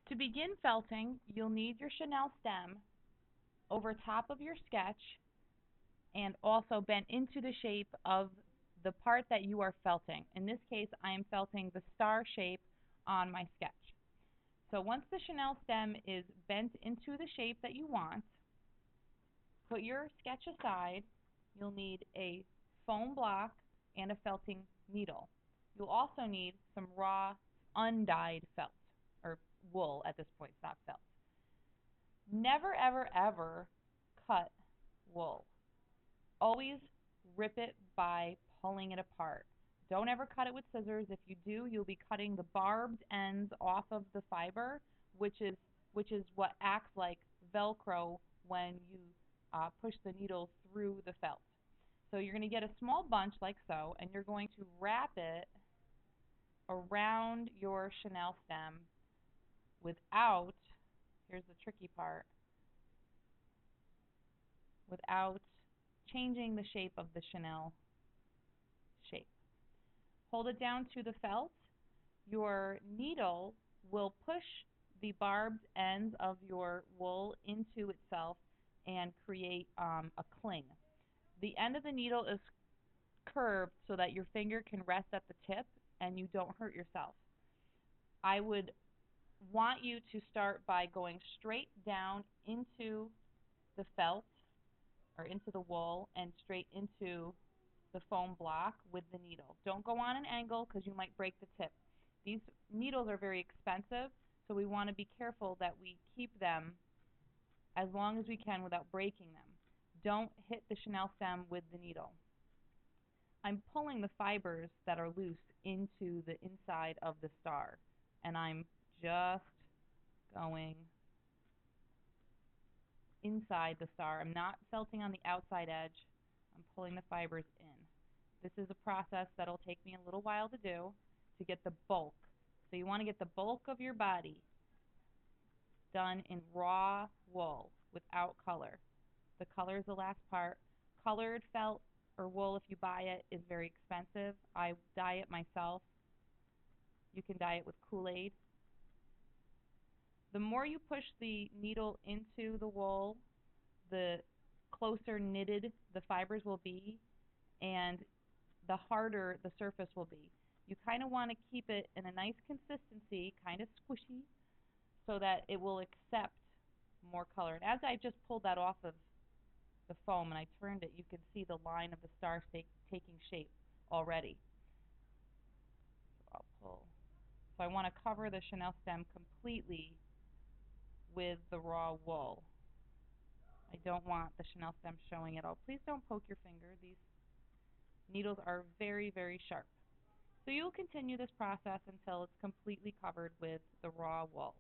To begin felting, you'll need your chenille stem over top of your sketch and also bent into the shape of the part that you are felting. In this case, I am felting the star shape on my sketch. So once the chenille stem is bent into the shape that you want, put your sketch aside. You'll need a foam block and a felting needle. You'll also need some raw undyed felt, or wool at this point, it's not felt. Never ever ever cut wool. Always rip it by pulling it apart. Don't ever cut it with scissors. If you do, you'll be cutting the barbed ends off of the fiber, which is what acts like Velcro when you push the needle through the felt. So you're going to get a small bunch like so, and you're going to wrap it around your chenille stem without, here's the tricky part, without changing the shape of the chenille shape. Hold it down to the felt. Your needle will push the barbed ends of your wool into itself and create a cling. The end of the needle is curved so that your finger can rest at the tip and you don't hurt yourself. I would want you to start by going straight down into the felt or into the wool and straight into the foam block with the needle. Don't go on an angle because you might break the tip. These needles are very expensive, so we want to be careful that we keep them as long as we can without breaking them. Don't hit the chenille stem with the needle. I'm pulling the fibers that are loose into the inside of the star, and I'm just going inside the star. I'm not felting on the outside edge. I'm pulling the fibers in. This is a process that'll take me a little while to do to get the bulk. So you want to get the bulk of your body done in raw wool without color. The color is the last part. Colored felt or wool, if you buy it, is very expensive. I dye it myself. You can dye it with Kool-Aid. The more you push the needle into the wool, the closer knitted the fibers will be and the harder the surface will be. You kind of want to keep it in a nice consistency, kind of squishy, so that it will accept more color. And as I just pulled that off of the foam and I turned it, you can see the line of the star taking shape already. So I'll pull. So I want to cover the chenille stem completely with the raw wool. I don't want the chenille stem showing at all. Please don't poke your finger. These needles are very, very sharp. So you'll continue this process until it's completely covered with the raw wool.